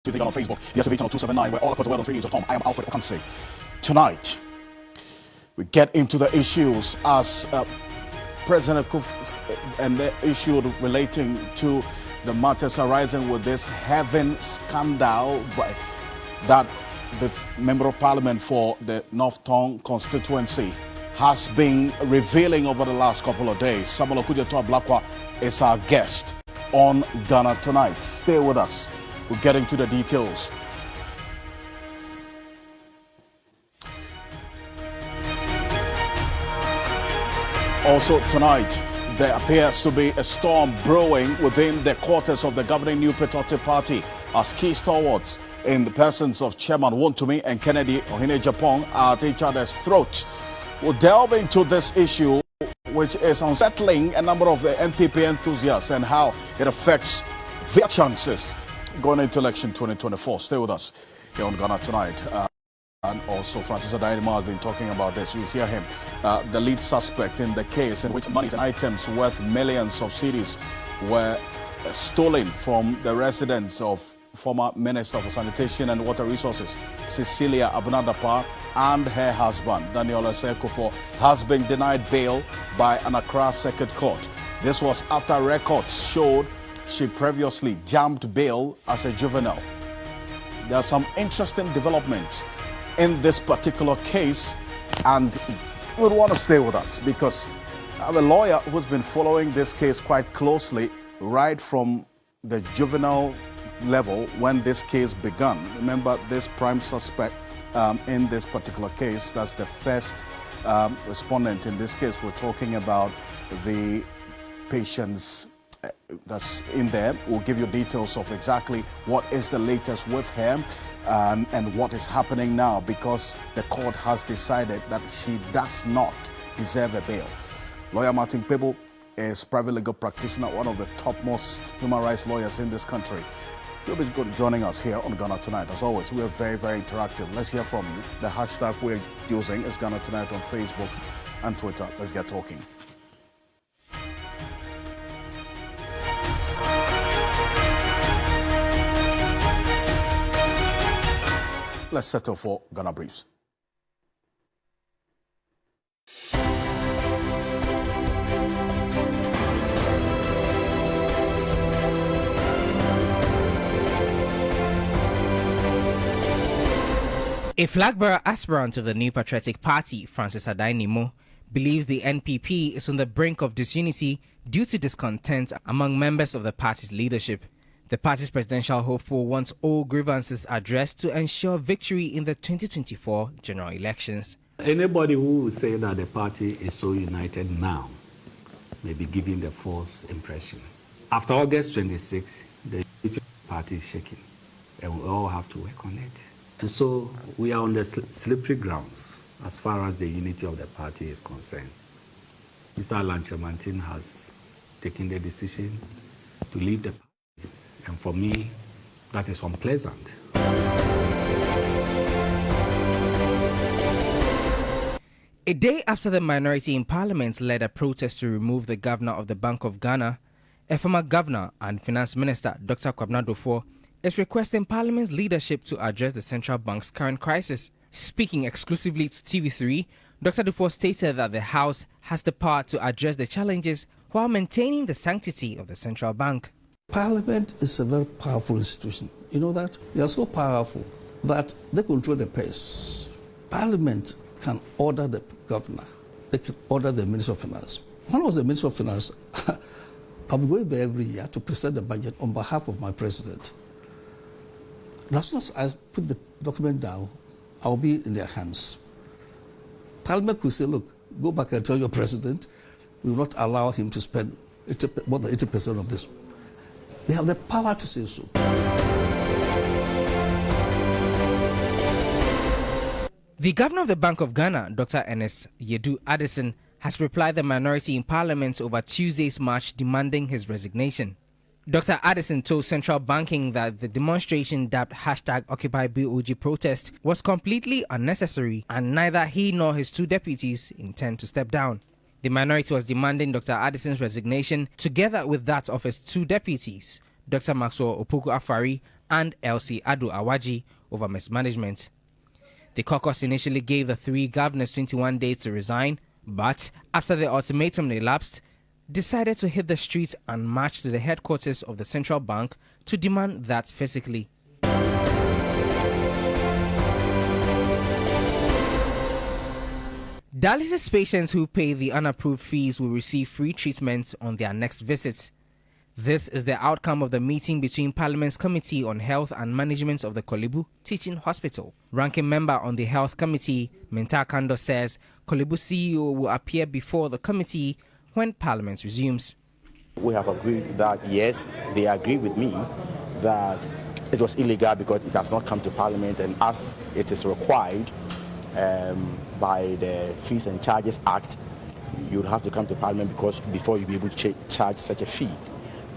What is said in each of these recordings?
Tweeting on Facebook, the SFA channel 279, where all across the world on freenews.com. I am Alfred Ocansey. Tonight, we get into the issues as President and the issue relating to the matters arising with this heaven scandal that the Member of Parliament for the North Tongue constituency has been revealing over the last couple of days. Samuel Ablakwa is our guest on Ghana Tonight. Stay with us. We're getting to the details. Also tonight, there appears to be a storm brewing within the quarters of the governing New Patriotic Party as key stalwarts in the persons of Chairman Wontumi and Kennedy Ohene-Japong are at each other's throats. We'll delve into this issue, which is unsettling a number of the NPP enthusiasts and how it affects their chances going into election 2024. Stay with us here on Ghana Tonight. And also Francis Dapaah has been talking about this. You hear him, the lead suspect in the case in which money and items worth millions of cedis were stolen from the residence of former Minister for Sanitation and Water Resources, Cecilia Dapaah, and her husband, Daniel Sekufo, has been denied bail by an Accra Circuit Court. This was after records showed she previously jammed bail as a juvenile. There are some interesting developments in this particular case, and we want to stay with us because I have a lawyer who's been following this case quite closely right from the juvenile level when this case began. Remember, this prime suspect in this particular case, that's the first respondent in this case. We're talking about the patient's that's in there. We'll give you details of exactly what is the latest with him and what is happening now, because the court has decided that she does not deserve a bail. Lawyer Martin Pebble is private legal practitioner, one of the topmost human rights lawyers in this country. You'll be good joining us here on Ghana Tonight. As always, we are very, very interactive. Let's hear from you. The hashtag we're using is Ghana Tonight on Facebook and Twitter. Let's get talking. Let's settle for Ghana Briefs. A flag-bearer aspirant of the New Patriotic Party, Francis Dapaah, believes the NPP is on the brink of disunity due to discontent among members of the party's leadership. The party's presidential hopeful wants all grievances addressed to ensure victory in the 2024 general elections. Anybody who will say that the party is so united now may be giving the false impression. After August 26, the unity of the party is shaking, and we all have to work on it. And so we are on the slippery grounds as far as the unity of the party is concerned. Mr. Lanchamantin has taken the decision to leave the party. And for me, that is unpleasant. A day after the minority in Parliament led a protest to remove the governor of the Bank of Ghana, a former governor and finance minister, Dr. Kwabena Duffuor, is requesting Parliament's leadership to address the central bank's current crisis. Speaking exclusively to TV3, Dr. Duffuor stated that the House has the power to address the challenges while maintaining the sanctity of the central bank. Parliament is a very powerful institution. You know that? They are so powerful that they control the purse. Parliament can order the governor. They can order the Minister of Finance. When I was the Minister of Finance, I'm going there every year to present the budget on behalf of my president. And as soon as I put the document down, I'll be in their hands. Parliament could say, look, go back and tell your president, we will not allow him to spend more than 80% of this. They have the power to say so. The governor of the Bank of Ghana, Dr. Ernest Yedu Addison, has replied the minority in Parliament over Tuesday's march demanding his resignation. Dr. Addison told Central Banking that the demonstration dubbed #OccupyBOG protest was completely unnecessary and neither he nor his two deputies intend to step down. The minority was demanding Dr. Addison's resignation together with that of his two deputies, Dr. Maxwell Opoku Afari and Elsie Adu Awaji over mismanagement. The caucus initially gave the three governors 21 days to resign, but after the ultimatum elapsed, decided to hit the streets and march to the headquarters of the central bank to demand that physically. Dialysis patients who pay the unapproved fees will receive free treatment on their next visit. This is the outcome of the meeting between Parliament's Committee on Health and Management of the Kolebu Teaching Hospital. Ranking member on the Health Committee, Minta Kando, says Kolebu CEO will appear before the committee when Parliament resumes. We have agreed that, yes, they agree with me that it was illegal because it has not come to Parliament, and as it is required by the Fees and Charges Act, you'd have to come to Parliament before you'll be able to charge such a fee.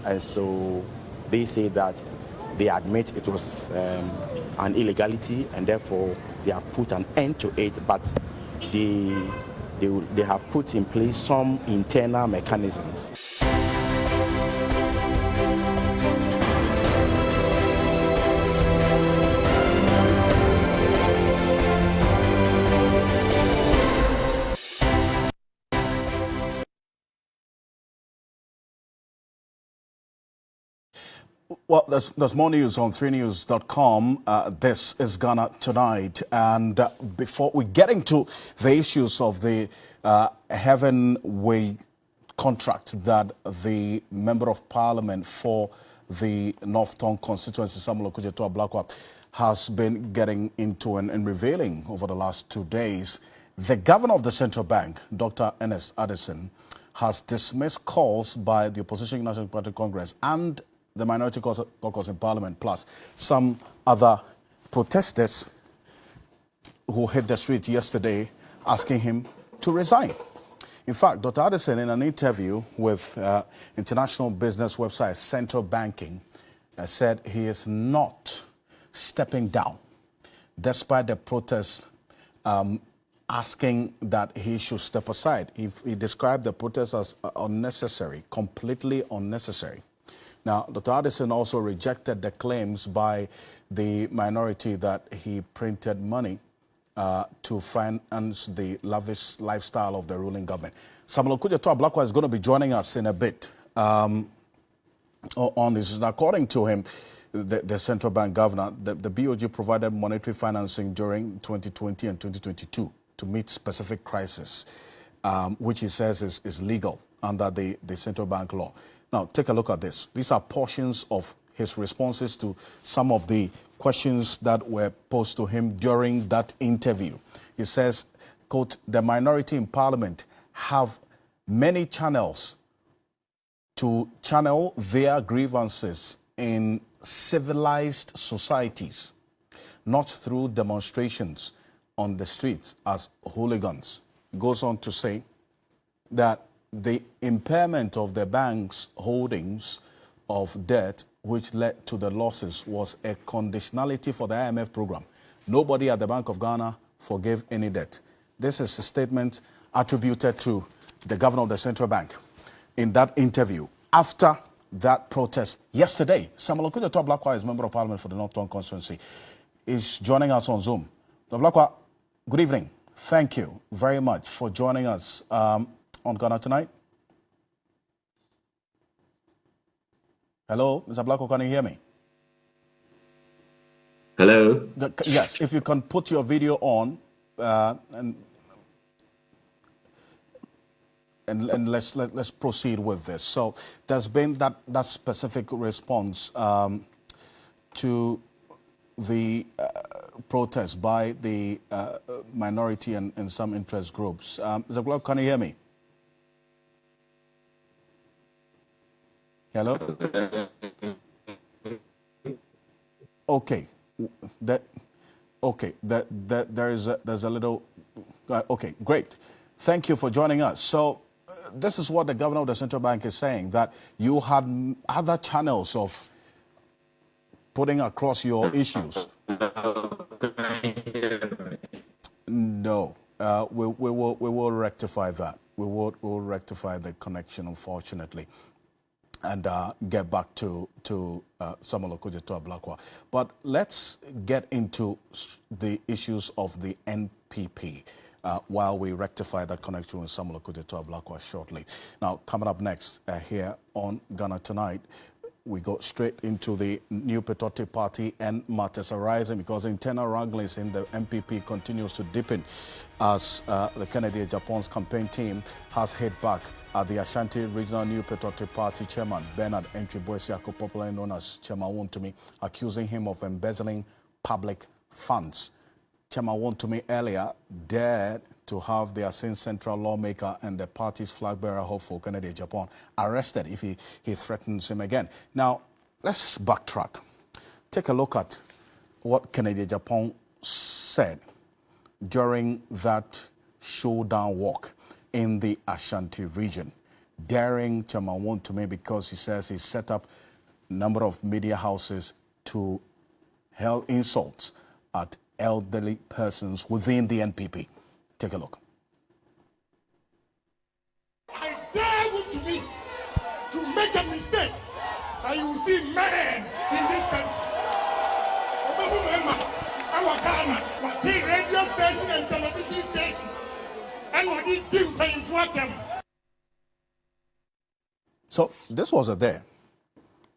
And so they say that they admit it was an illegality, and therefore they have put an end to it, but they have put in place some internal mechanisms. Well, there's more news on 3news.com. This is Ghana Tonight. And before we get into the issues of the Heaven Way contract that the Member of Parliament for the North Tongue constituency, Samuel Okujeto Ablakwa, has been getting into and revealing over the last 2 days, the Governor of the Central Bank, Dr. Ernest Addison, has dismissed calls by the Opposition National Party Congress and the Minority Caucus in Parliament, plus some other protesters who hit the street yesterday asking him to resign. In fact, Dr. Addison, in an interview with international business website Central Banking, said he is not stepping down, despite the protests asking that he should step aside. He described the protests as unnecessary, completely unnecessary. Now, Dr. Addison also rejected the claims by the minority that he printed money to finance the lavish lifestyle of the ruling government. Samuel Okujeto Ablakwa is going to be joining us in a bit on this. According to him, the central bank governor, the BOG provided monetary financing during 2020 and 2022 to meet specific crises, which he says is legal under the central bank law. Now, take a look at this. These are portions of his responses to some of the questions that were posed to him during that interview. He says, quote, the minority in Parliament have many channels to channel their grievances in civilized societies, not through demonstrations on the streets as hooligans. Goes on to say that the impairment of the bank's holdings of debt, which led to the losses, was a conditionality for the IMF program. Nobody at the Bank of Ghana forgave any debt. This is a statement attributed to the governor of the central bank in that interview after that protest yesterday. Samuel Okujeto Ablakwa is Member of Parliament for the North Tongue constituency. Is joining us on Zoom. Ablakwa, good evening. Thank you very much for joining us on Ghana Tonight. Hello, Mr. Ablakwa, can you hear me? Hello? Yes, if you can put your video on and let's proceed with this. So there's been that specific response to the protest by the minority and some interest groups. Mr. Ablakwa, can you hear me? Hello? Okay. There's a little. Okay, great. Thank you for joining us. So, this is what the governor of the central bank is saying, that you had other channels of putting across your issues. No, we will rectify that. We will rectify the connection, unfortunately. and get back to Samuel Okudzeto Ablakwa. But let's get into the issues of the NPP while we rectify that connection with Samuel Okudzeto Ablakwa shortly. Now, coming up next here on Ghana Tonight, we go straight into the new Petoti party and matters arising because internal wranglings in the MPP continues to deepen as the Kennedy Japan's campaign team has hit back at the Ashanti Regional New Petoti Party chairman, Bernard Entry-Boesiako, popularly known as Chairman Wontumi, accusing him of embezzling public funds. Chairman Wontumi earlier dared to have the Asin Central lawmaker and the party's flag bearer hopeful, Kennedy Japan, arrested if he threatens him again. Now, let's backtrack. Take a look at what Kennedy Japan said during that showdown walk in the Ashanti region, daring Chairman Wontumi because he says he set up a number of media houses to hurl insults at elderly persons within the NPP. Take a look. I dare you to me to make a mistake, and you will see men in this country. Our Ghana, what radio station and television station, and what is team paying for them. So this was a there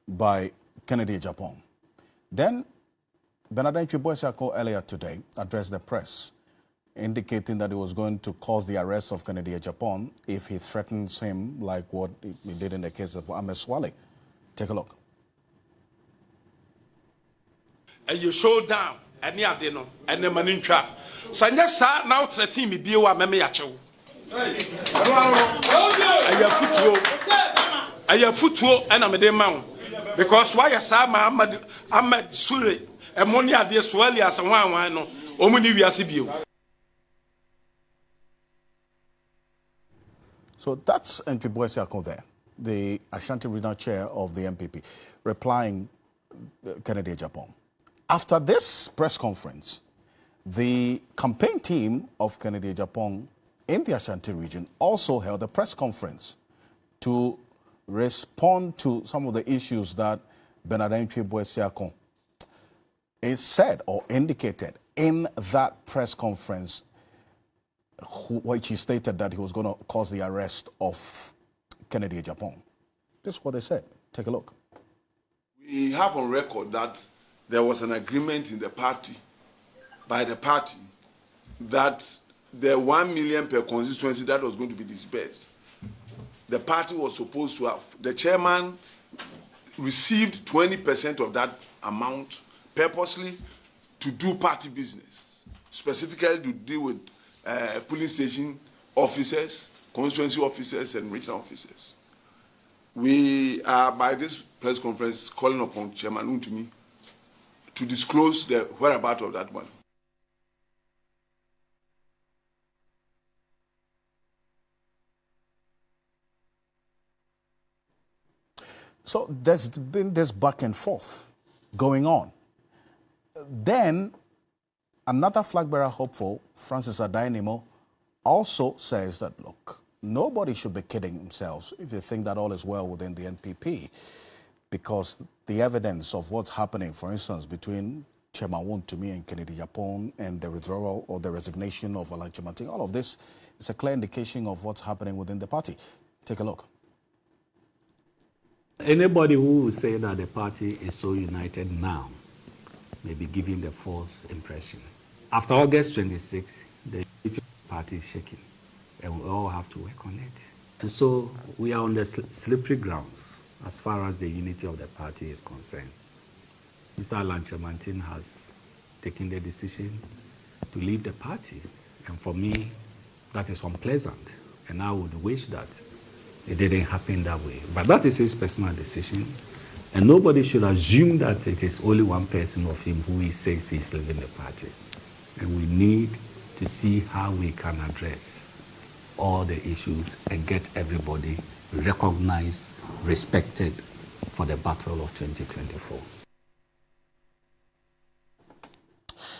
by Kennedy Japan. Then Bernard Entry-Boesiako earlier today addressed the press, indicating that he was going to cause the arrest of Kennedy Japan if he threatens him like what he did in the case of Ameswale. Take a look. And you show down any adeno and the manin trap. Sanya sa now threatening me biwa meme yacho. Aya futuo and amede mount because why ya sa Ahmad Sure and money ade swali as one no omuni wiase bio. So that's Entry-Boesiako there, the Ashanti Regional Chair of the MPP, replying Kennedy Japan. After this press conference, the campaign team of Kennedy Japan in the Ashanti region also held a press conference to respond to some of the issues that Bernard Entry-Boesiako said or indicated in that press conference, which he stated that he was going to cause the arrest of Kennedy Japan. This is what they said. Take a look. We have on record that there was an agreement in the party, by the party, that the 1 million per constituency that was going to be disbursed, the party was supposed to have, the chairman received 20% of that amount purposely to do party business, specifically to deal with police station officers, constituency officers, and regional officers. We are, by this press conference, calling upon Chairman Wontumi to disclose the whereabouts of that money. So there's been this back and forth going on. Then another flag bearer hopeful, Francis Adainimo, also says that, look, nobody should be kidding themselves if they think that all is well within the NPP, because the evidence of what's happening, for instance, between Chairman Wontumi and Kennedy Japan and the withdrawal or the resignation of Alan Chimating, all of this is a clear indication of what's happening within the party. Take a look. Anybody who will say that the party is so united now may be giving the false impression. After August 26, the party is shaking, and we all have to work on it. And so we are on the slippery grounds as far as the unity of the party is concerned. Mr. Alan Chimating has taken the decision to leave the party, and for me, that is unpleasant, and I would wish that it didn't happen that way. But that is his personal decision, and nobody should assume that it is only one person of him who he says he's leaving the party. And we need to see how we can address all the issues and get everybody recognized, respected for the battle of 2024.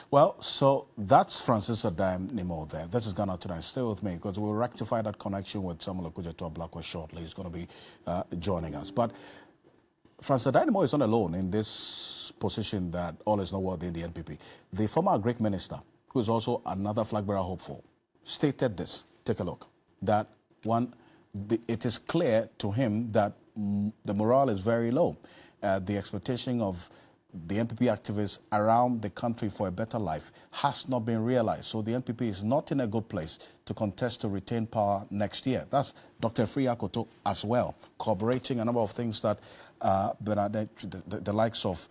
Well, so that's Francis Nemo there. This is Ghana Tonight. Stay with me because we'll rectify that connection with Samuel Okuja to Ablakwa shortly. He's going to be joining us. But Francis Nemo is not alone in this position that all is not worthy in the NPP. The former Greek minister, who is also another flag bearer hopeful, stated this. Take a look. That it is clear to him that the morale is very low. The expectation of the NPP activists around the country for a better life has not been realized. So the NPP is not in a good place to contest to retain power next year. That's Dr. Friya Koto as well, corroborating a number of things that the likes of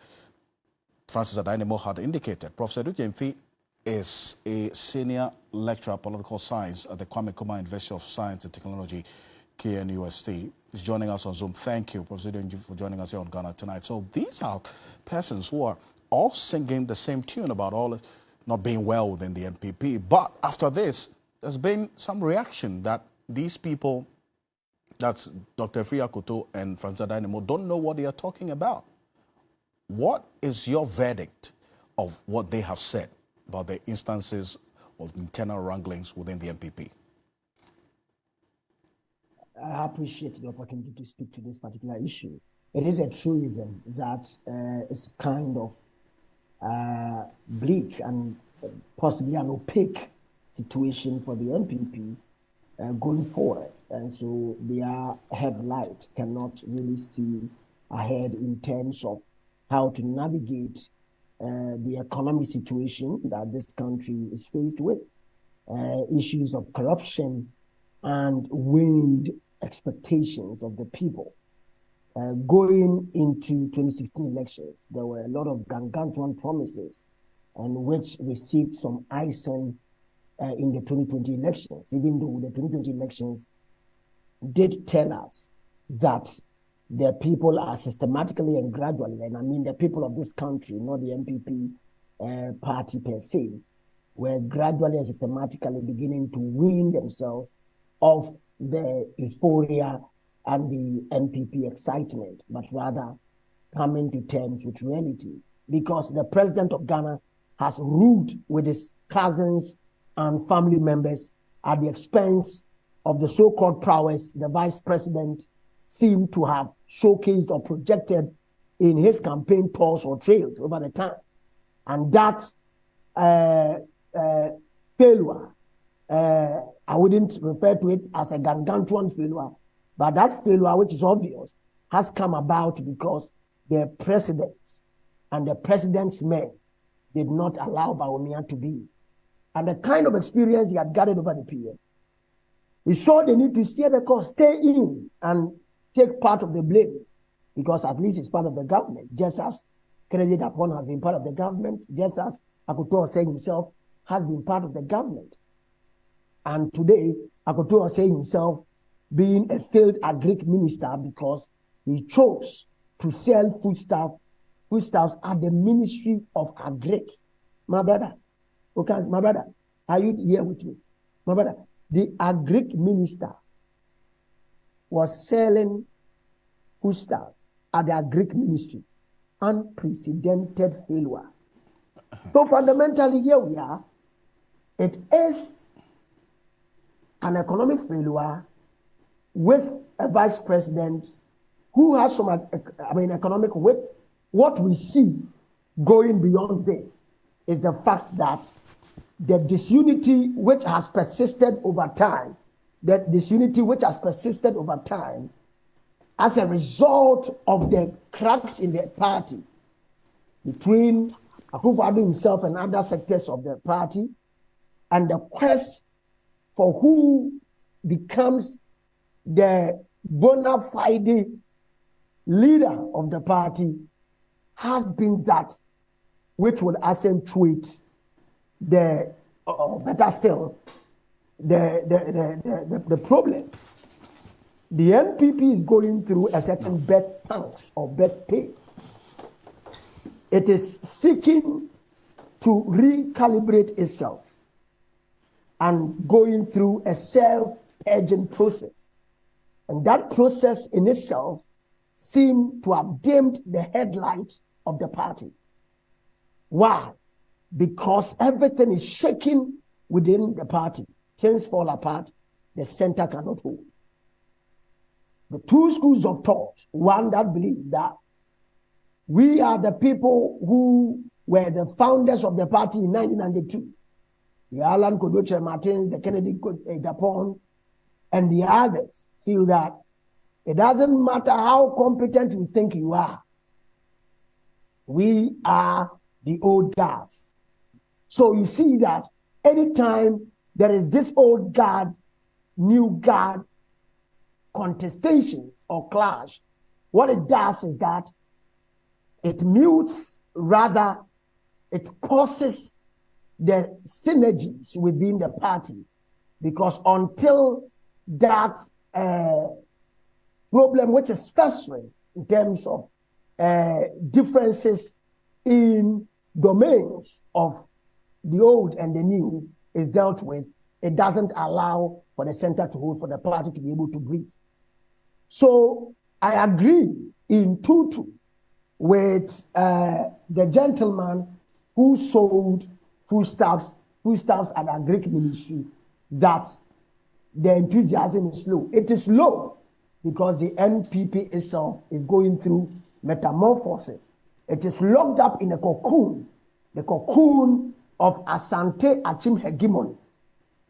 Francis Adainemo had indicated. Professor Dujemfi is a senior lecturer of political science at the Kwame Nkrumah University of Science and Technology, KNUST. Is joining us on Zoom. Thank you, Professor Dujemfi, for joining us here on Ghana Tonight. So these are persons who are all singing the same tune about all not being well within the NPP. But after this, there's been some reaction that these people, that's Dr. Friya Koto and Francis Adainemo, don't know what they are talking about. What is your verdict of what they have said about the instances of internal wranglings within the NPP? I appreciate the opportunity to speak to this particular issue. It is a truism that is kind of bleak and possibly an opaque situation for the NPP going forward. And so their headlight cannot really see ahead in terms of how to navigate the economic situation that this country is faced with, issues of corruption and waned expectations of the people. Going into 2016 elections, there were a lot of gargantuan promises and which received some icing in the 2020 elections, even though the 2020 elections did tell us that the people are systematically and gradually, and I mean the people of this country, not the NPP party per se, were gradually and systematically beginning to wean themselves off the euphoria and the NPP excitement, but rather coming to terms with reality. Because the president of Ghana has ruled with his cousins and family members at the expense of the so-called prowess the vice president seemed to have showcased or projected in his campaign tours or trails over the time. And that failure, I wouldn't refer to it as a gargantuan failure, but that failure, which is obvious, has come about because the president and the president's men did not allow Bawumia to be. And the kind of experience he had gathered over the period, he saw the need to steer the course, stay in and take part of the blame, because at least it's part of the government, just as Cecilia Dapaah has been part of the government, just as Akoto Osei himself has been part of the government. And today, Akoto Osei himself being a failed Agric minister because he chose to sell foodstuffs at the Ministry of Agric. My brother, okay, my brother, are you here with me? My brother, the Agric minister was selling foodstuffs at the Agric ministry. Unprecedented failure. So fundamentally, here we are. It is an economic failure with a vice president who has some, economic wit. What we see going beyond this is the fact that the disunity which has persisted over time, as a result of the cracks in the party between Akufo-Addo himself and other sectors of the party, and the quest for who becomes the bona fide leader of the party, has been that which will accentuate the, better still, the problems. The NPP is going through a certain bed punks or bed pay. It is seeking to recalibrate itself and going through a self-purging process. And that process in itself seemed to have dimmed the headlight of the party. Why? because everything is shaking within the party. Things fall apart, the center cannot hold. The two schools of thought, one that believes that we are the people who were the founders of the party in 1992. The Alan Kodoche Martin, the Kennedy Dapaah, and the others feel that it doesn't matter how competent you think you are. We are the old guards. So you see that anytime there is this old guard, new guard contestations or clash, what it does is that it mutes, rather, it causes the synergies within the party, because until that problem, which is festering in terms of differences in domains of the old and the new, is dealt with, it doesn't allow for the center to hold, for the party to be able to breathe. So I agree in Tutu with the gentleman who sold foodstuffs at the Greek ministry, that the enthusiasm is low. It is low because the NPP itself is going through metamorphosis. It is locked up in a cocoon, the cocoon of Asante Achim hegemony,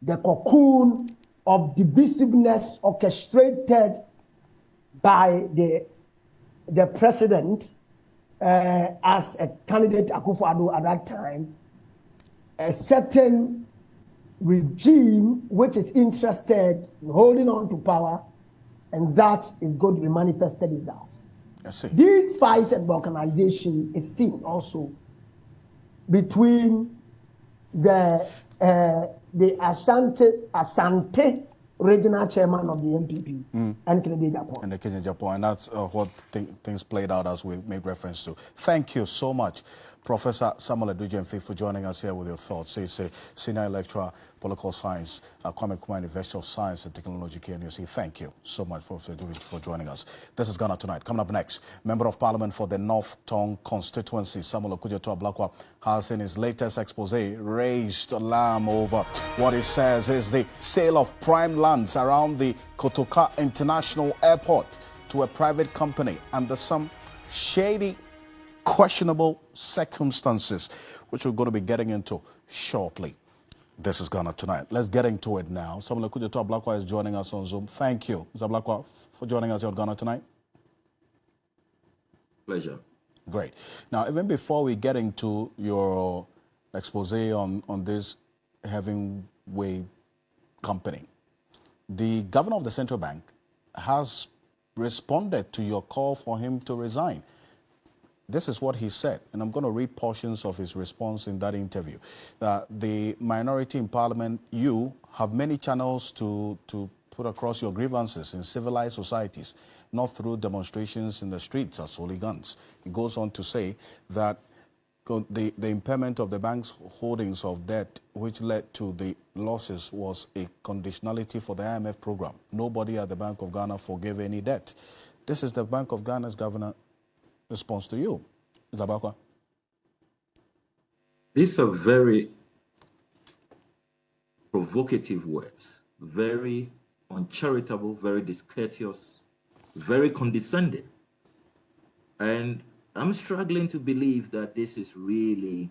the cocoon of divisiveness orchestrated by the president as a candidate Akufo-Addo at that time, a certain regime which is interested in holding on to power, and that is going to be manifested in that. These fights and balkanization is seen also between the Asante regional chairman of the MPP and Kennedy Dapaah. And the Kennedy Dapaah, and that's what things played out as we made reference to. Thank you so much, Professor Samuel Adudjemfi, for joining us here with your thoughts. He's a senior lecturer, political science, Kwame Nkrumah University of Science and Technology, KNUC. Thank you so much for joining us. This is Ghana Tonight. Coming up next, Member of Parliament for the North Tongue constituency, Samuel Ablakwa, has in his latest expose raised alarm over what he says is the sale of prime lands around the Kotoka International Airport to a private company under some shady, questionable circumstances, which we're going to be getting into shortly. This is Ghana Tonight. Let's get into it now. Samuel Ablakwa is joining us on Zoom. Thank you, Mr. Ablakwa, for joining us on Ghana Tonight. Pleasure. Great. Now, even before we get into your expose on this heavyweight company, the governor of the central bank has responded to your call for him to resign. This is what he said, and I'm going to read portions of his response in that interview. The minority in parliament, you have many channels to put across your grievances in civilized societies, not through demonstrations in the streets as hooligans. He goes on to say that the impairment of the bank's holdings of debt, which led to the losses, was a conditionality for the IMF program. Nobody at the Bank of Ghana forgave any debt. This is the Bank of Ghana's governor response to you, Mr. Ablakwa. These are very provocative words, very uncharitable, very discourteous, very condescending. And I'm struggling to believe that this is really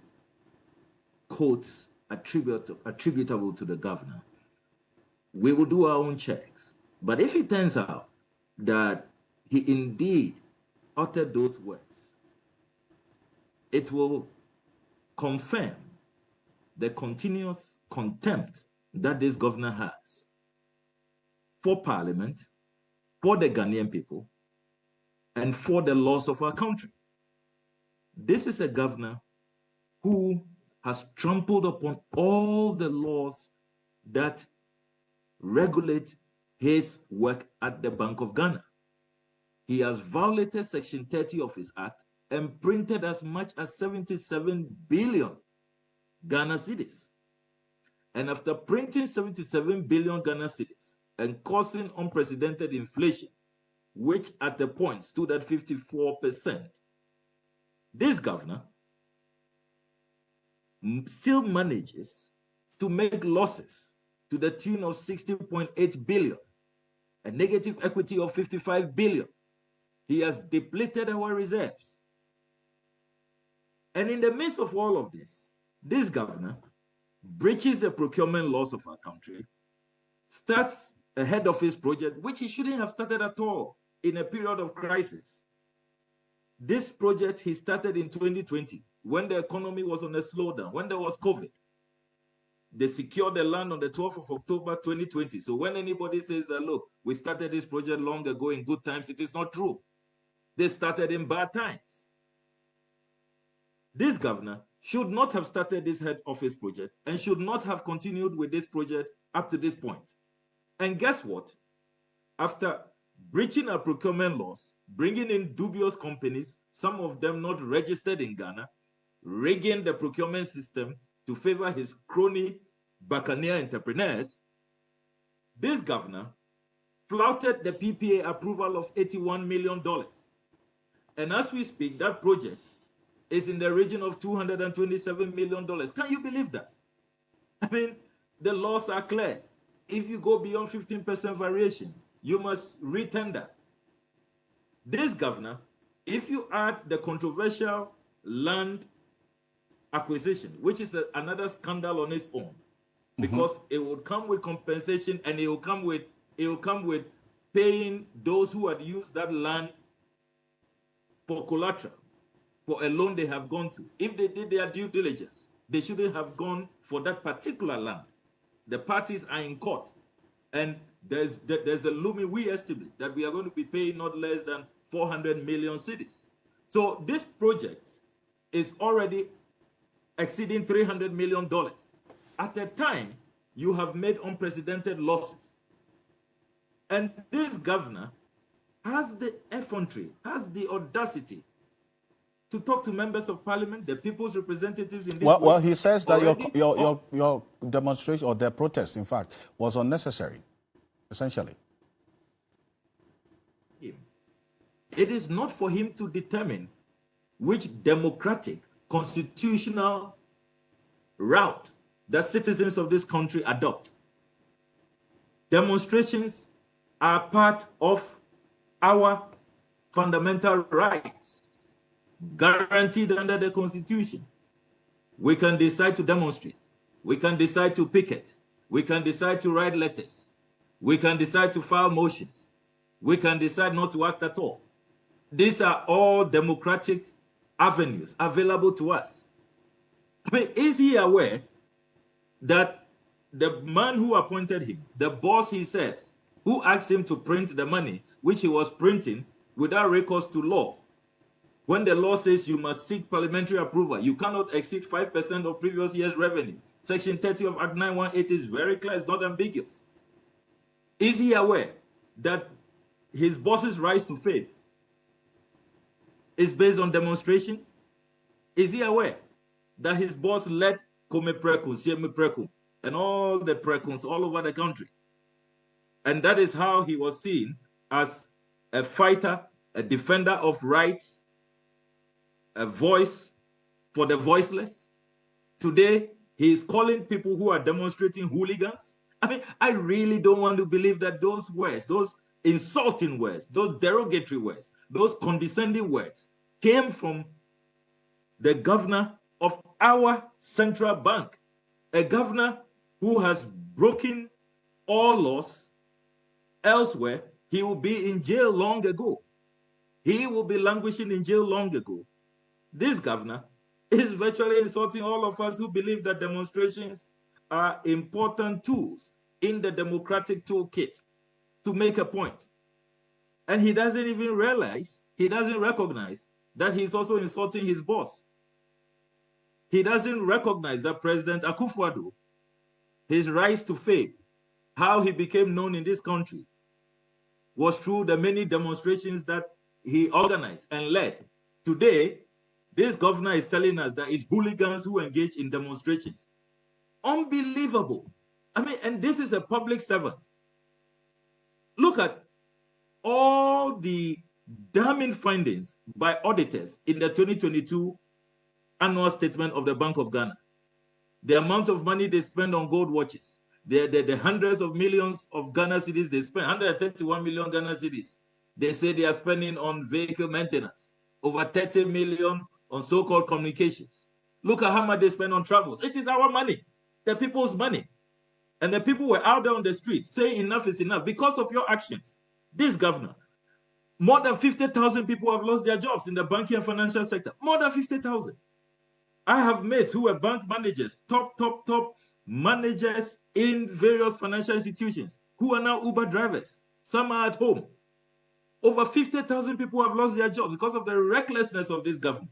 quotes attributable to the governor. We will do our own checks. But if it turns out that he indeed uttered those words, it will confirm the continuous contempt that this governor has for Parliament, for the Ghanaian people, and for the laws of our country. This is a governor who has trampled upon all the laws that regulate his work at the Bank of Ghana. He has violated Section 30 of his act and printed as much as 77 billion Ghana cedis. And after printing 77 billion Ghana cedis and causing unprecedented inflation, which at the point stood at 54%, this governor still manages to make losses to the tune of 60.8 billion, a negative equity of 55 billion. He has depleted our reserves. And in the midst of all of this governor breaches the procurement laws of our country, starts a head office project, which he shouldn't have started at all in a period of crisis. This project he started in 2020, when the economy was on a slowdown, when there was COVID. They secured the land on the 12th of October 2020. So when anybody says that, look, we started this project long ago in good times, it is not true. They started in bad times. This governor should not have started this head office project and should not have continued with this project up to this point. And guess what? After breaching our procurement laws, bringing in dubious companies, some of them not registered in Ghana, rigging the procurement system to favor his crony buccaneer entrepreneurs, this governor flouted the PPA approval of $81 million. And as we speak, that project is in the region of $227 million. Can you believe that? I mean, the laws are clear. If you go beyond 15% variation, you must retender. This governor, if you add the controversial land acquisition, which is another scandal on its own, because it would come with compensation and it will come with paying those who had used that land for collateral for a loan they have gone to. If they did their due diligence, they shouldn't have gone for that particular land. The parties are in court, and there's a looming, we estimate that we are going to be paying not less than 400 million cedis. So this project is already exceeding $300 million. At a time, you have made unprecedented losses. And this governor has the effrontery, has the audacity to talk to members of parliament, the people's representatives in this well, he says that your demonstration, or their protest, in fact, was unnecessary, essentially. It is not for him to determine which democratic, constitutional route that citizens of this country adopt. Demonstrations are part of our fundamental rights guaranteed under the Constitution. We can decide to demonstrate. We can decide to picket. We can decide to write letters. We can decide to file motions. We can decide not to act at all. These are all democratic avenues available to us. I mean, is he aware that the man who appointed him, the boss he serves, who asked him to print the money, which he was printing without recourse to law, when the law says you must seek parliamentary approval, you cannot exceed 5% of previous year's revenue. Section 30 of Act 918 is very clear, it's not ambiguous. Is he aware that his boss's rise to fame is based on demonstration? Is he aware that his boss led Kome Prekum, Siemi Prekum, and all the Prekuns all over the country? And that is how he was seen as a fighter, a defender of rights, a voice for the voiceless. Today, he is calling people who are demonstrating hooligans. I mean, I really don't want to believe that those words, those insulting words, those derogatory words, those condescending words came from the governor of our central bank, a governor who has broken all laws. Elsewhere, he will be in jail long ago. He will be languishing in jail long ago. This governor is virtually insulting all of us who believe that demonstrations are important tools in the democratic toolkit to make a point. And he doesn't even realize, he doesn't recognize that he's also insulting his boss. He doesn't recognize that President Akufo-Addo, his rise to fame, how he became known in this country, was through the many demonstrations that he organized and led. Today, this governor is telling us that it's hooligans who engage in demonstrations. Unbelievable. I mean, and this is a public servant. Look at all the damning findings by auditors in the 2022 annual statement of the Bank of Ghana. The amount of money they spend on gold watches, the hundreds of millions of Ghana cedis they spend, 131 million Ghana cedis. They say they are spending on vehicle maintenance, over 30 million on so-called communications. Look at how much they spend on travels. It is our money, the people's money. And the people were out there on the street saying enough is enough because of your actions. This governor, more than 50,000 people have lost their jobs in the banking and financial sector. More than 50,000. I have mates who were bank managers, top managers in various financial institutions who are now Uber drivers. Some are at home. Over 50,000 people have lost their jobs because of the recklessness of this government.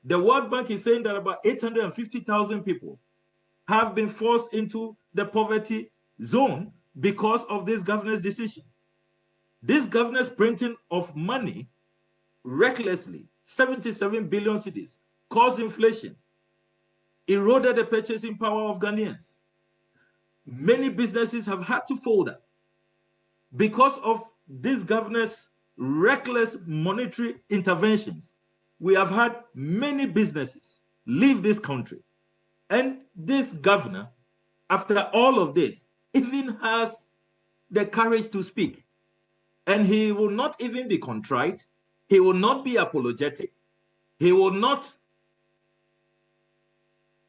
The World Bank is saying that about 850,000 people have been forced into the poverty zone because of this governor's decision. This governor's printing of money recklessly, 77 billion cedis, caused inflation, eroded the purchasing power of Ghanaians. Many businesses have had to fold up because of this governor's reckless monetary interventions. We have had many businesses leave this country. And this governor, after all of this, even has the courage to speak. And he will not even be contrite. He will not be apologetic. He will not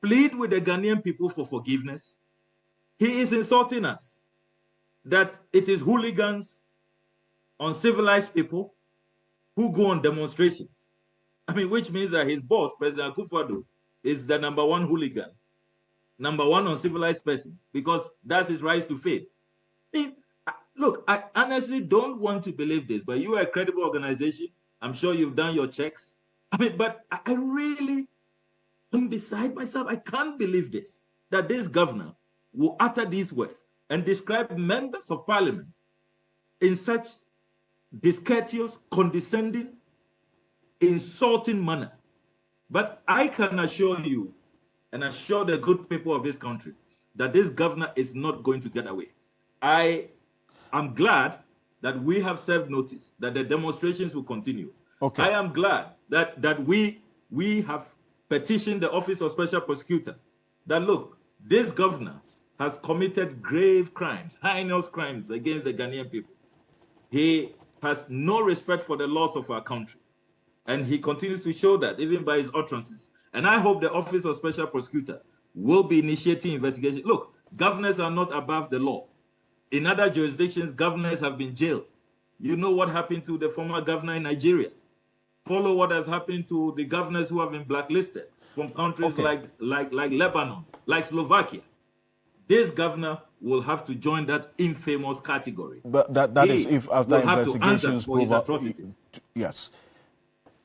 plead with the Ghanaian people for forgiveness. He is insulting us that it is hooligans, uncivilized people who go on demonstrations. I mean, which means that his boss, President Akufo-Addo, is the number one hooligan, number one uncivilized person, because that's his rise to fame. Look, I honestly don't want to believe this, but you are a credible organization. I'm sure you've done your checks. I mean, but I really am beside myself. I can't believe this, that this governor will utter these words and describe members of parliament in such discourteous, condescending, insulting manner. But I can assure you and assure the good people of this country that this governor is not going to get away. I am glad that we have served notice that the demonstrations will continue. Okay. I am glad that we have petitioned the Office of Special Prosecutor that, look, this governor has committed grave crimes, heinous crimes against the Ghanaian people. He has no respect for the laws of our country. And he continues to show that even by his utterances. And I hope the Office of Special Prosecutor will be initiating investigation. Look, governors are not above the law. In other jurisdictions, governors have been jailed. You know what happened to the former governor in Nigeria. Follow what has happened to the governors who have been blacklisted from countries like Lebanon, like Slovakia. This governor will have to join that infamous category. But that is if after investigations prove out. Yes.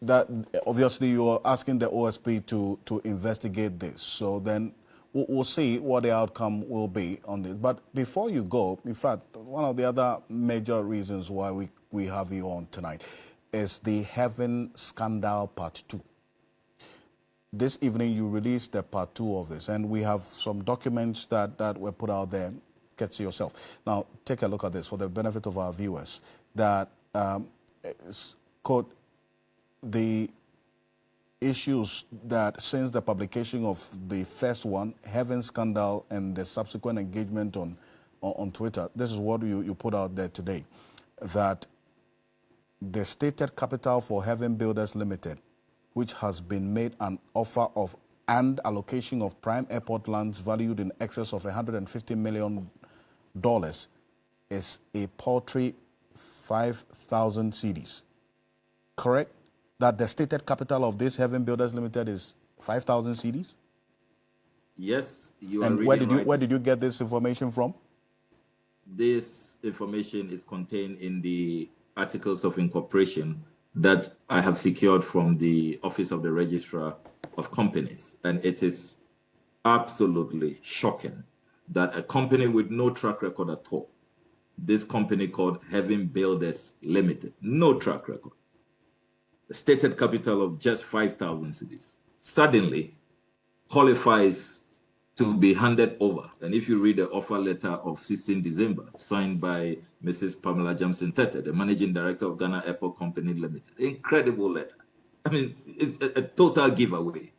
That obviously you are asking the OSP to investigate this. So then we'll see what the outcome will be on this. But before you go, in fact, one of the other major reasons why we have you on tonight is the Heaven Scandal Part 2. This evening you released the Part 2 of this, and we have some documents that were put out there. Get to yourself. Now, take a look at this for the benefit of our viewers. That quote, the issues that since the publication of the first one, Heaven Scandal, and the subsequent engagement on Twitter, this is what you put out there today, that the stated capital for Heaven Builders Limited, which has been made an offer of and allocation of prime airport lands valued in excess of $150 million, is a paltry 5,000 cedis. Correct? That the stated capital of this Heaven Builders Limited is 5,000 cedis? Yes, you are. And where did you get this information from? This information is contained in the articles of incorporation that I have secured from the Office of the Registrar of Companies. And it is absolutely shocking that a company with no track record at all, this company called Heaven Builders Limited, no track record, a stated capital of just 5,000 cedis, suddenly qualifies to be handed over. And if you read the offer letter of 16 December, signed by Mrs. Pamela Jamson Tete, the Managing Director of Ghana Airport Company Limited, incredible letter. I mean, it's a total giveaway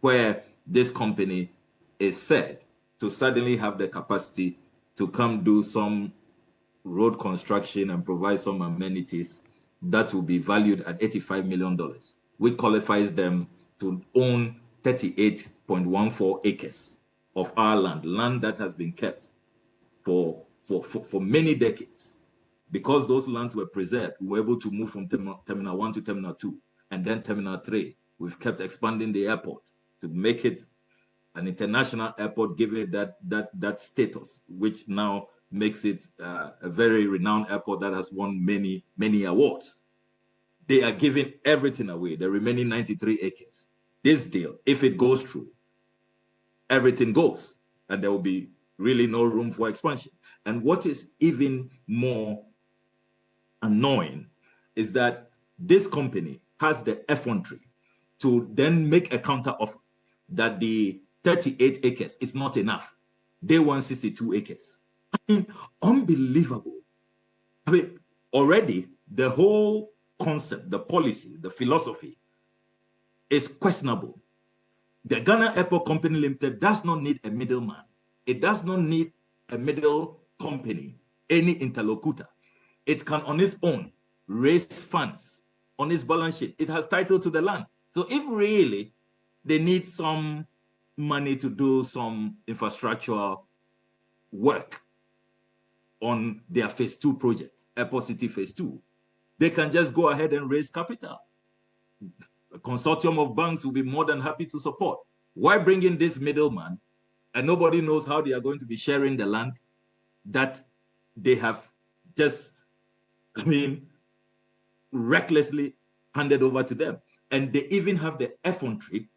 where this company is said to suddenly have the capacity to come do some road construction and provide some amenities that will be valued at $85 million, which qualifies them to own 38.14 acres of our land that has been kept for many decades. Because those lands were preserved, we were able to move from Terminal 1 to Terminal 2, and then Terminal 3. We've kept expanding the airport to make it an international airport, give it that status, which now makes it a very renowned airport that has won many, many awards. They are giving everything away, the remaining 93 acres. This deal, if it goes through, everything goes, and there will be really no room for expansion. And what is even more annoying is that this company has the effrontery to then make a counter offer that the 38 acres is not enough. They want 62 acres. I mean, unbelievable. I mean, already the whole concept, the policy, the philosophy is questionable. The Ghana Airport Company Limited does not need a middleman. It does not need a middle company, any interlocutor. It can on its own raise funds on its balance sheet. It has title to the land. So if really they need some money to do some infrastructural work on their phase 2 project, Airport City phase 2, they can just go ahead and raise capital. A consortium of banks will be more than happy to support. Why bring in this middleman and nobody knows how they are going to be sharing the land that they have just, I mean, recklessly handed over to them? And they even have the effrontery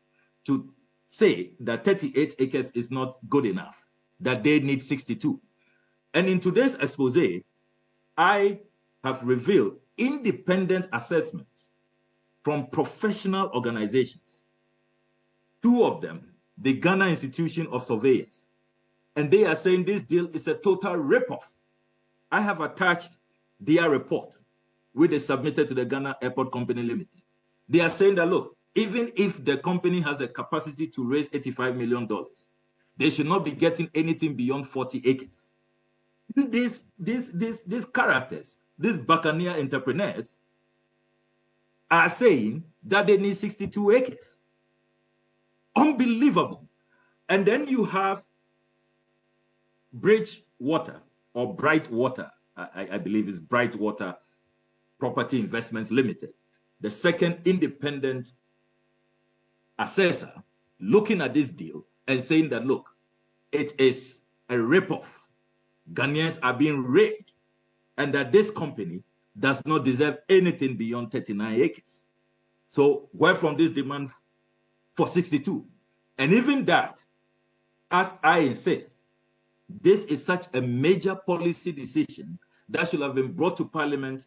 to say that 38 acres is not good enough, that they need 62. And in today's expose, I have revealed independent assessments from professional organizations. 2 of them, the Ghana Institution of Surveyors, and they are saying this deal is a total ripoff. I have attached their report, which is submitted to the Ghana Airport Company Limited. They are saying that, look, even if the company has a capacity to raise $85 million, they should not be getting anything beyond 40 acres. These characters, these buccaneer entrepreneurs, are saying that they need 62 acres. Unbelievable. And then you have Bridgewater, or Brightwater, I believe is Brightwater Property Investments Limited, the second independent assessor, looking at this deal and saying that, look, it is a ripoff. Ghanaians are being raped, and that this company does not deserve anything beyond 39 acres. So where from this demand for 62? And even that, as I insist, this is such a major policy decision that should have been brought to Parliament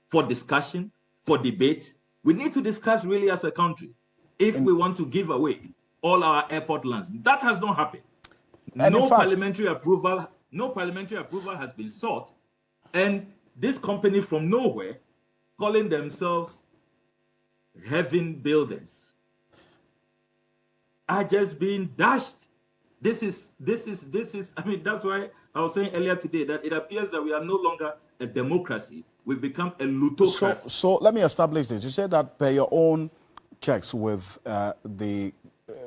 for discussion, for debate. We need to discuss really as a country if we want to give away all our airport lands. That has not happened. No parliamentary approval has been sought, and this company from nowhere, calling themselves Heaven Builders, are just being dashed. This is, I mean, that's why I was saying earlier today that it appears that we are no longer a democracy. We've become a plutocracy. So let me establish this. You said that per your own checks with the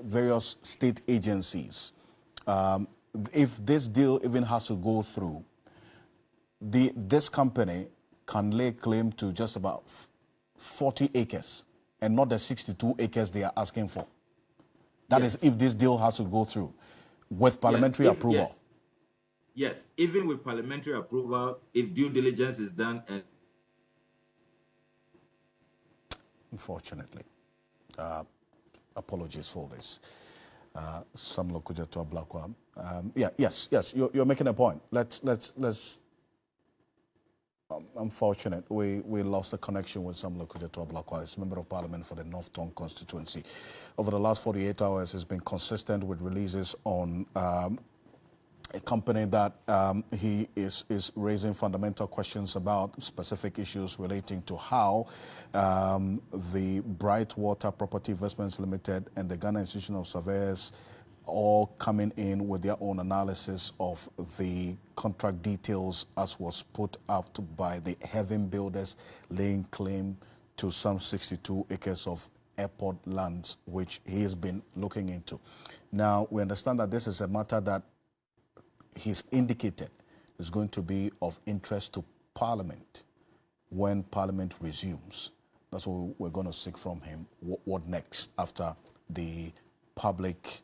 various state agencies, if this deal even has to go through, this company can lay claim to just about 40 acres and not the 62 acres they are asking for. That is if this deal has to go through with parliamentary approval. Yes, even with parliamentary approval, if due diligence is done. And unfortunately, apologies for this. Some lokuja to Ablakwa. Yes, you're making a point. Let's. Unfortunate, we lost the connection with Sam Lokuja to Ablakwa. He's Member of Parliament for the North Tongue constituency. Over the last 48 hours, he's been consistent with releases on a company that he is raising fundamental questions about, specific issues relating to how the Brightwater Property Investments Limited and the Ghana Institution of Surveyors all coming in with their own analysis of the contract details as was put out by the Heaven Builders, laying claim to some 62 acres of airport lands, which he has been looking into. Now, we understand that this is a matter that he's indicated is going to be of interest to Parliament when Parliament resumes. That's what we're going to seek from him. What next after the public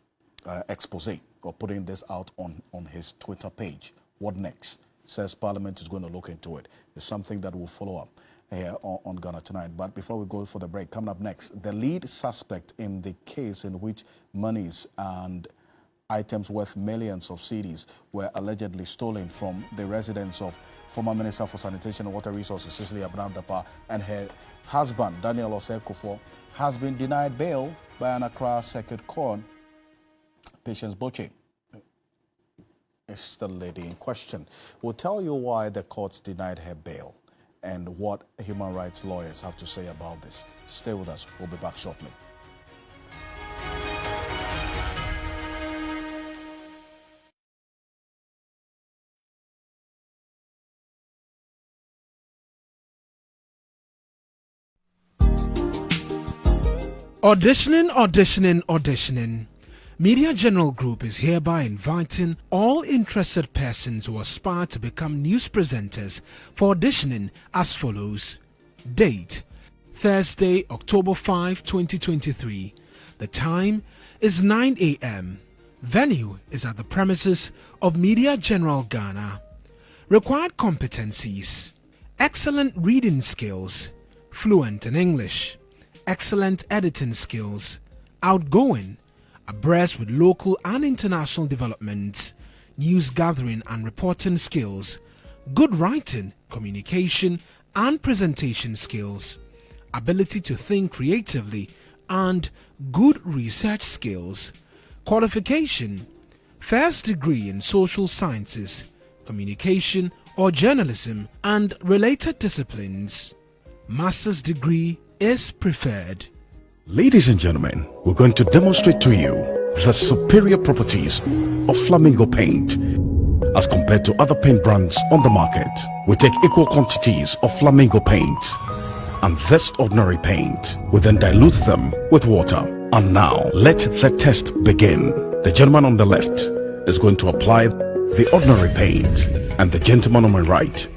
expose or putting this out on his Twitter page? What next? Says Parliament is going to look into it. It's something that will follow up here on Ghana Tonight. But before we go for the break, coming up next, the lead suspect in the case in which monies and items worth millions of cedis were allegedly stolen from the residence of former Minister for Sanitation and Water Resources, Cecilia Dapaah, and her husband, Daniel Osei-Kuffour, has been denied bail by an Accra Circuit Court. Patience Boche is the lady in question. We'll tell you why the courts denied her bail and what human rights lawyers have to say about this. Stay with us. We'll be back shortly. Auditioning. Media General Group is hereby inviting all interested persons who aspire to become news presenters for auditioning as follows. Date: Thursday, October 5, 2023. The time is 9 a.m. Venue is at the premises of Media General Ghana. Required competencies: excellent reading skills, fluent in English, excellent editing skills, outgoing, abreast with local and international developments, news gathering and reporting skills, good writing, communication and presentation skills, ability to think creatively and good research skills. Qualification: first degree in social sciences, communication or journalism and related disciplines. Master's degree is preferred. Ladies and gentlemen, we're going to demonstrate to you the superior properties of Flamingo paint as compared to other paint brands on the market. We take equal quantities of Flamingo paint and this ordinary paint. We then dilute them with water. And now, let the test begin. The gentleman on the left is going to apply the ordinary paint, and the gentleman on my right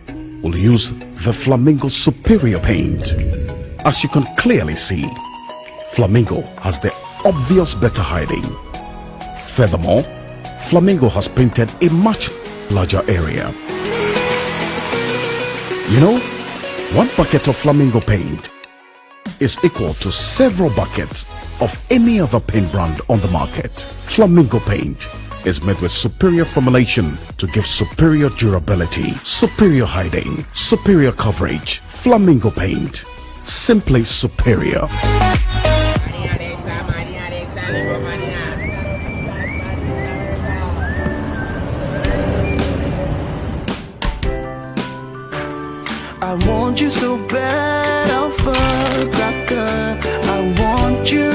will use the Flamingo superior paint. As you can clearly see, Flamingo has the obvious better hiding. Furthermore, Flamingo has painted a much larger area. You know, one bucket of Flamingo paint is equal to several buckets of any other paint brand on the market. Flamingo paint is made with superior formulation to give superior durability, superior hiding, superior coverage. Flamingo paint, simply superior. I want you so bad, Alfred Ocansey. I want you.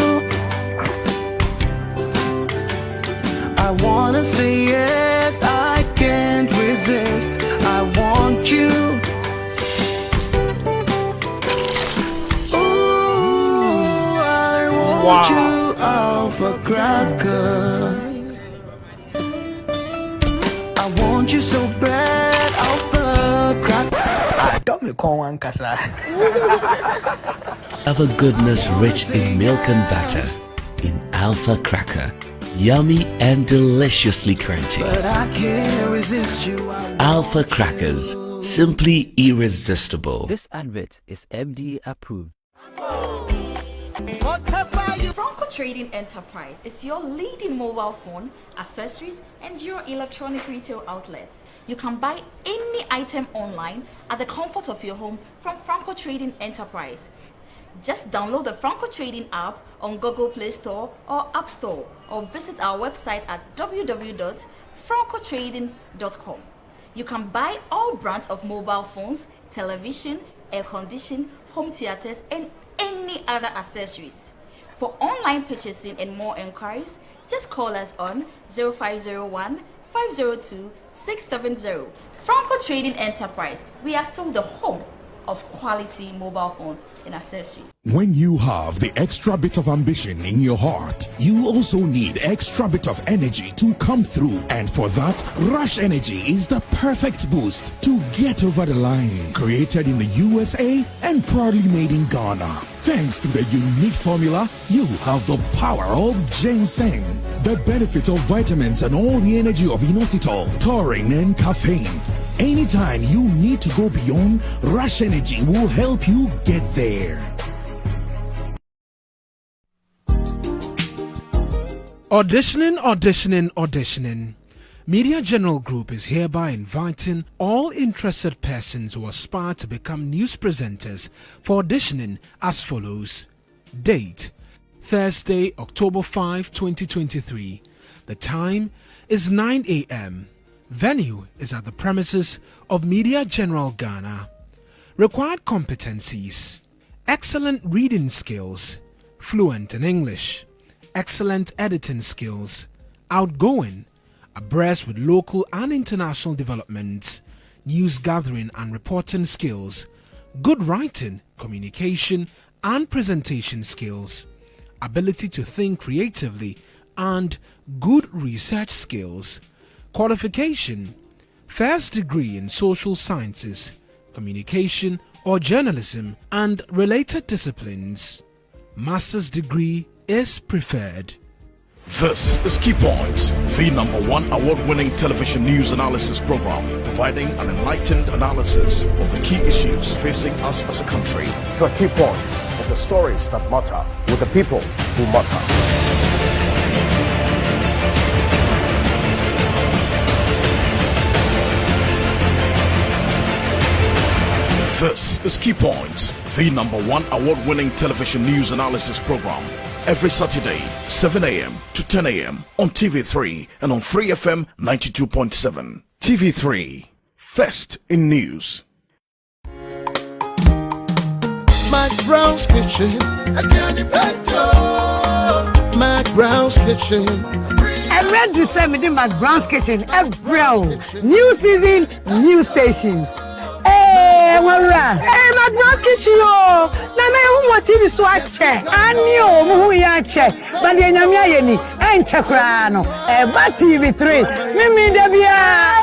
I wanna say yes, I can't resist. I want you. Ooh, I want you, Alfred Ocansey. I want you so bad, Alfred Ocansey. Have a goodness rich in milk and butter in Alpha Cracker. Yummy and deliciously crunchy. But I can't resist you. Alpha Crackers, simply irresistible. This advert is FDA approved. Franco Trading Enterprise is your leading mobile phone, accessories, and your electronic retail outlet. You can buy any item online at the comfort of your home from Franco Trading Enterprise. Just download the Franco Trading app on Google Play Store or App Store, or visit our website at www.francotrading.com. You can buy all brands of mobile phones, television, air conditioning, home theaters, and any other accessories. For online purchasing and more inquiries, just call us on 0501 502 670. Franco Trading Enterprise, we are still the home of quality mobile phones and accessories. When you have the extra bit of ambition in your heart, you also need extra bit of energy to come through. And for that, Rush Energy is the perfect boost to get over the line. Created in the USA and proudly made in Ghana. Thanks to the unique formula, you have the power of ginseng, the benefit of vitamins and all the energy of inositol, taurine and caffeine. Anytime you need to go beyond, Rush Energy will help you get there. Auditioning. Media General Group is hereby inviting all interested persons who aspire to become news presenters for auditioning as follows. Date: Thursday, October 5, 2023. The time is 9 a.m. Venue is at the premises of Media General Ghana. Required competencies: excellent reading skills, fluent in English, excellent editing skills, outgoing, abreast with local and international developments, news gathering and reporting skills, good writing, communication and presentation skills, ability to think creatively, and good research skills. Qualification: first degree in social sciences, communication or journalism and related disciplines. Master's degree is preferred. This is Key Points, the #1 award-winning television news analysis program, providing an enlightened analysis of the key issues facing us as a country. The Key Points of the stories that matter with the people who matter. This is Key Points, the #1 award-winning television news analysis program. Every Saturday, 7 a.m. to 10 a.m. on TV3 and on Free FM 92.7. TV3, first in news. Mac Brown's Kitchen. Mac Brown's Kitchen. I read the same in Mac Brown's Kitchen every new season, new stations. Hey, Mac Brown's Kitchen, oh. What TV so I check. I knew who ya check. But the Yami and Chakrano. But TV3. Mimi Devia.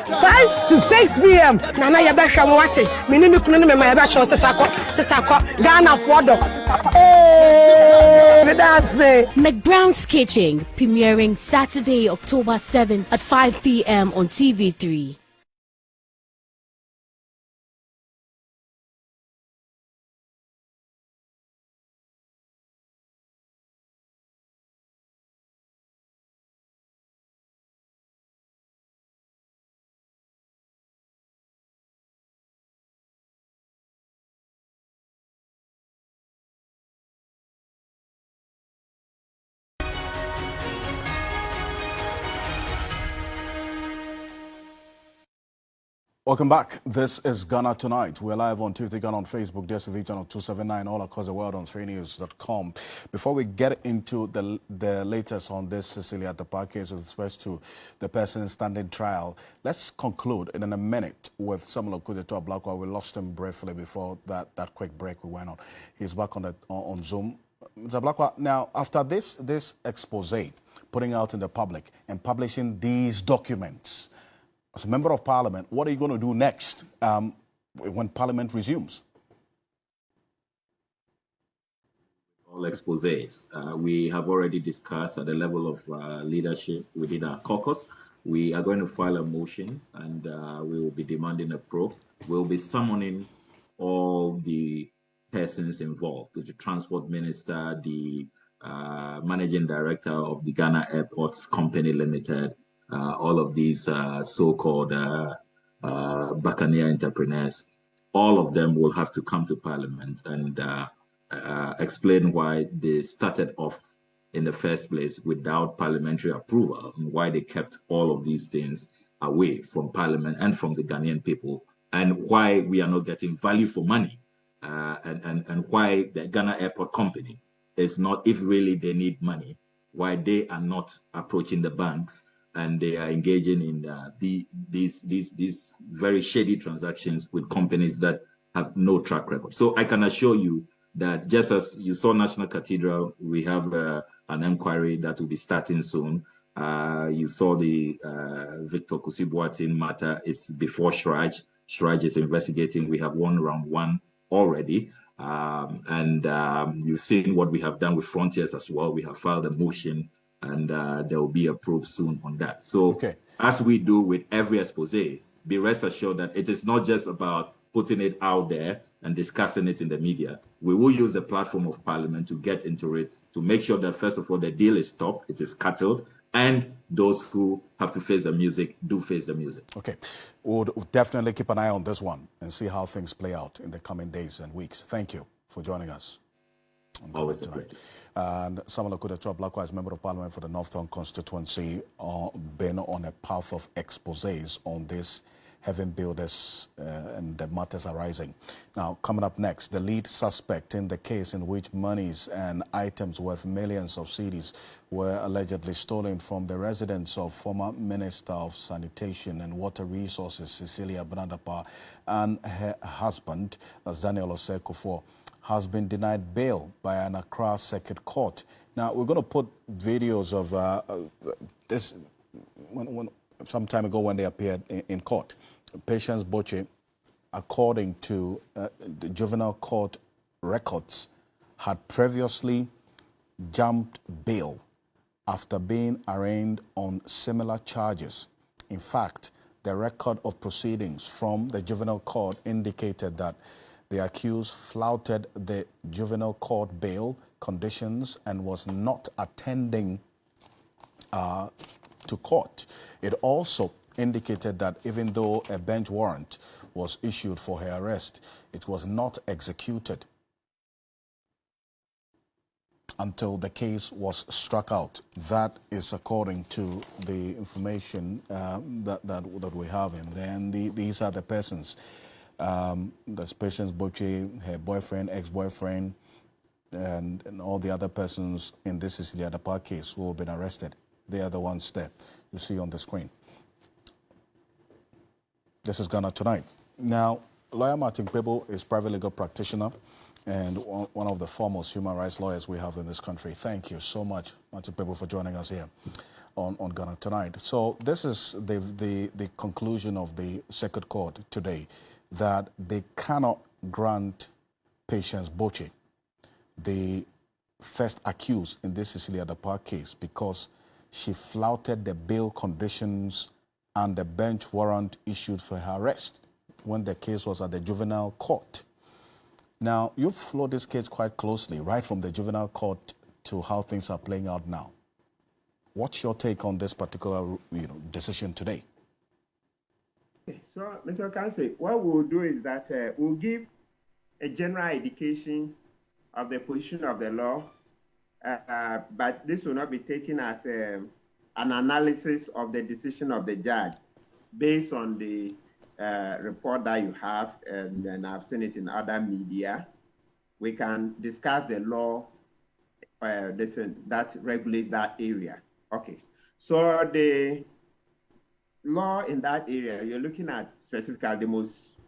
5 to 6 p.m. Nana Yabasha Mwati. Mininu Kunumi Mayabasha Sasako. Ghana Fodo. Hey, that's it. McBrown's Kitchen, premiering Saturday, October 7th at 5 p.m. on TV3. Welcome back. This is Ghana Tonight. We're live on TV Ghana on Facebook, DSTV channel 279, all across the world on 3news.com. Before we get into the latest on this Cecilia Dapaah case with respect to the person standing trial, let's conclude in a minute with Samuel Okudeto Ablakwa. We lost him briefly before that quick break we went on. He's back on Zoom. Mr. Ablakwa, now after this expose, putting out in the public and publishing these documents, as a member of parliament, what are you going to do next when parliament resumes? All exposés. We have already discussed at the level of leadership within our caucus. We are going to file a motion and we will be demanding a probe. We'll be summoning all the persons involved, the transport minister, the managing director of the Ghana Airports Company Limited, all of these so-called Buccaneer entrepreneurs. All of them will have to come to Parliament and explain why they started off in the first place without parliamentary approval and why they kept all of these things away from Parliament and from the Ghanaian people, and why we are not getting value for money, and why the Ghana Airport Company is not, if really they need money, why they are not approaching the banks and they are engaging in these very shady transactions with companies that have no track record. So I can assure you that just as you saw National Cathedral, we have an inquiry that will be starting soon. You saw the Victor Kusibuatin matter is before Shraj. Shraj is investigating. We have won round one already. You've seen what we have done with Frontiers as well. We have filed a motion and there will be a probe soon on that. So as we do with every expose, be rest assured that it is not just about putting it out there and discussing it in the media. We will use the platform of Parliament to get into it, to make sure that, first of all, the deal is stopped, it is curtailed, and those who have to face the music do face the music. Okay. We'll definitely keep an eye on this one and see how things play out in the coming days and weeks. Thank you for joining us. Always a pleasure. And Samuel Okudacho Ablakwa is Member of Parliament for the Northern constituency, been on a path of exposés on this heaven builders and the matters arising. Now, coming up next, the lead suspect in the case in which monies and items worth millions of cedis were allegedly stolen from the residence of former Minister of Sanitation and Water Resources, Cecilia Dapaah, and her husband, Daniel Osei-Kuffour, has been denied bail by an Accra Circuit Court. Now, we're going to put videos of this some time ago when they appeared in court. Patience Boche, according to the juvenile court records, had previously jumped bail after being arraigned on similar charges. In fact, the record of proceedings from the juvenile court indicated that the accused flouted the juvenile court bail conditions and was not attending to court. It also indicated that even though a bench warrant was issued for her arrest, it was not executed until the case was struck out. That is according to the information that we have. And then these are the persons. That's Patience Boche, her boyfriend, ex-boyfriend, and all the other persons in this Cecilia Dapaah case who have been arrested. They are the ones there you see on the screen. This is Ghana Tonight. Now, lawyer Martin Kpebu is private legal practitioner and one of the foremost human rights lawyers we have in this country. Thank you so much, Martin Kpebu, for joining us here on Ghana Tonight. So this is the conclusion of the Circuit Court today, that they cannot grant Patience Boche, the first accused in this Cecilia Dapaah case, because she flouted the bail conditions and the bench warrant issued for her arrest when the case was at the juvenile court. Now, you've followed this case quite closely, right from the juvenile court to how things are playing out now. What's your take on this particular decision today? Okay, so, Mr. Ocansey, what we'll do is that we'll give a general indication of the position of the law, but this will not be taken as an analysis of the decision of the judge based on the report that you have, and I've seen it in other media. We can discuss the law that regulates that area. Okay, so the law in that area, you're looking at specifically the most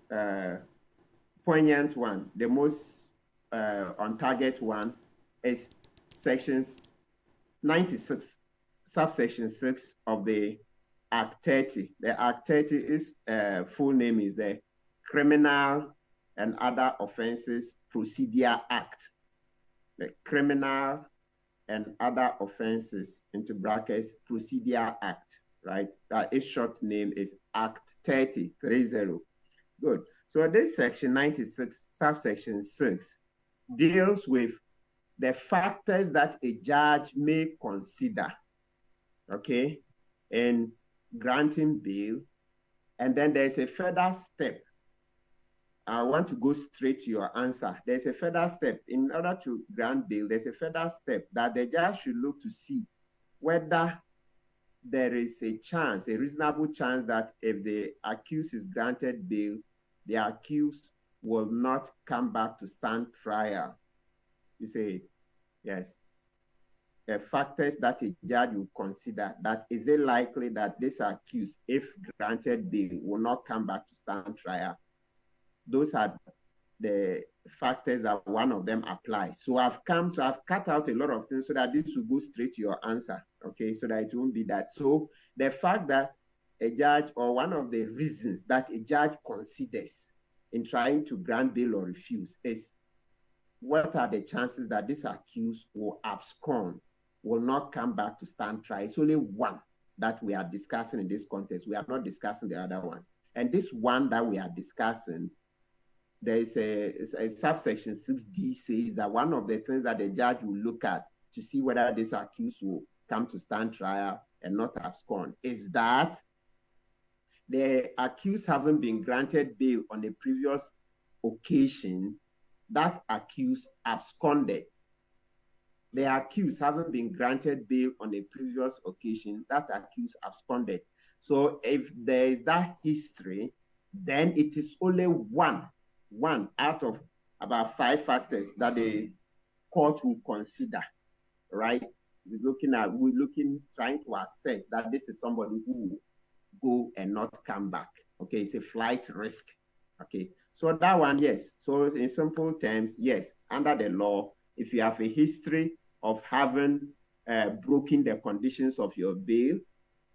poignant one, the most on target one is sections 96, subsection 6 of the Act 30. The Act 30 is full name is the Criminal and Other Offences Procedure Act. The Criminal and Other Offences, into brackets, Procedure Act, right? Its short name is Act 30. Good. So this section 96, subsection 6, deals with the factors that a judge may consider, okay, in granting bail. And then there's a further step. I want to go straight to your answer. There's a further step. In order to grant bail, there's a further step that the judge should look to see whether there is a chance, a reasonable chance, that if the accused is granted bail, the accused will not come back to stand trial. You say, yes. factors that a judge will consider. That is it likely that this accused, if granted bail, will not come back to stand trial. Those are the factors that one of them applies. So I've cut out a lot of things so that this will go straight to your answer, okay? So that it won't be that. So the fact that a judge, or one of the reasons that a judge considers in trying to grant bail or refuse, is what are the chances that this accused will abscond, will not come back to stand trial. It's only one that we are discussing in this context. We are not discussing the other ones. And this one that we are discussing, there is a subsection 6D says that one of the things that the judge will look at to see whether this accused will come to stand trial and not abscond is that the accused having been granted bail on a previous occasion, that accused absconded. The accused having been granted bail on a previous occasion, that accused absconded. So if there is that history, then it is only one out of about 5 factors that the court will consider, right? We're trying to assess that this is somebody who will go and not come back. Okay, it's a flight risk. Okay, so that one, yes. So in simple terms, yes, under the law, if you have a history of having broken the conditions of your bail,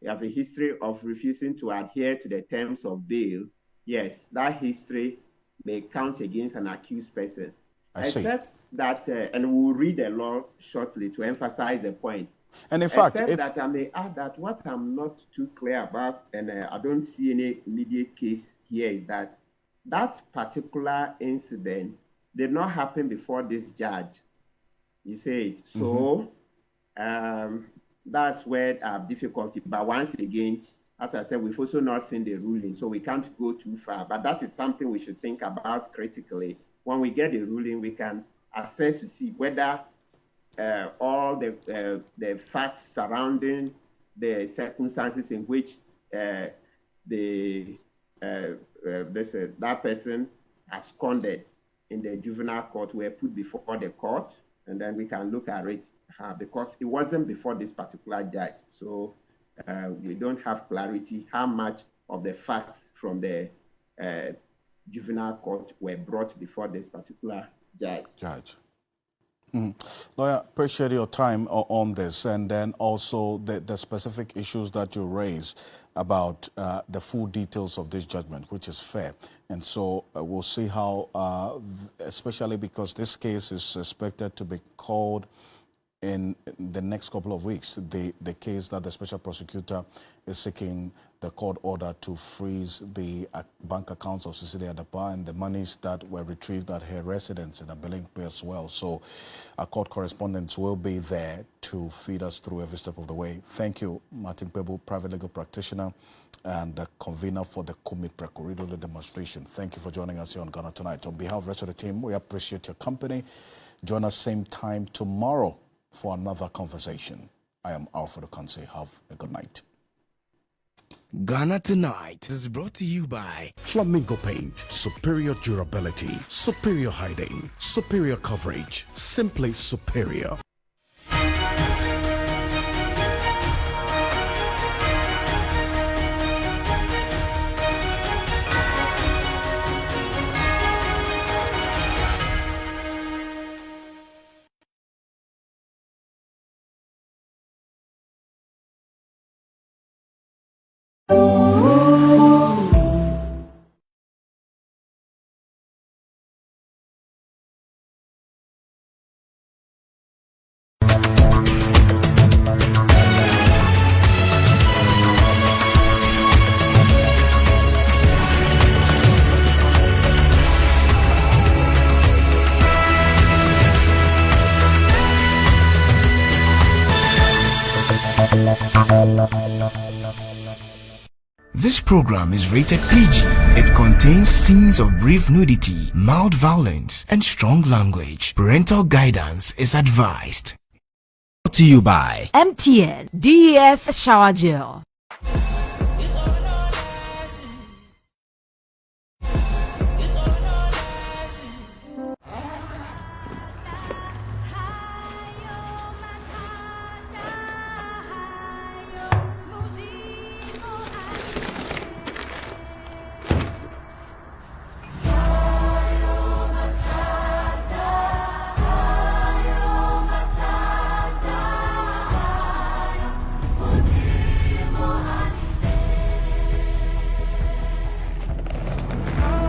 you have a history of refusing to adhere to the terms of bail, yes, that history may count against an accused person. Except that, and we'll read the law shortly to emphasize the point. And in fact, that I may add that what I'm not too clear about, and I don't see any immediate case here, is that that particular incident did not happen before this judge. You say it. So that's where I have difficulty. But once again, as I said, we've also not seen the ruling, so we can't go too far. But that is something we should think about critically. When we get the ruling, we can assess to see whether all the facts surrounding the circumstances in which that person absconded in the juvenile court were put before the court, and then we can look at it because it wasn't before this particular judge. So we don't have clarity how much of the facts from the juvenile court were brought before this particular judge. Lawyer, appreciate your time on this, and then also the specific issues that you raise about the full details of this judgment, which is fair. And so we'll see how, especially because this case is expected to be called in the next couple of weeks, the case that the special prosecutor is seeking the court order to freeze the bank accounts of Cecilia Dapaah and the monies that were retrieved at her residence in Ablakwa as well. So our court correspondents will be there to feed us through every step of the way. Thank you, Martin Pebu, private legal practitioner and the convener for the Kumit Precorido demonstration. Thank you for joining us here on Ghana Tonight. On behalf of the rest of the team, we appreciate your company. Join us same time tomorrow for another conversation. I am Alfred Ocansey. Have a good night. Ghana Tonight is brought to you by Flamingo Paint. Superior durability, superior hiding, superior coverage, simply superior. This program is rated PG. It contains scenes of brief nudity, mild violence, and strong language. Parental guidance is advised. Brought to you by MTN DES Shower Gel.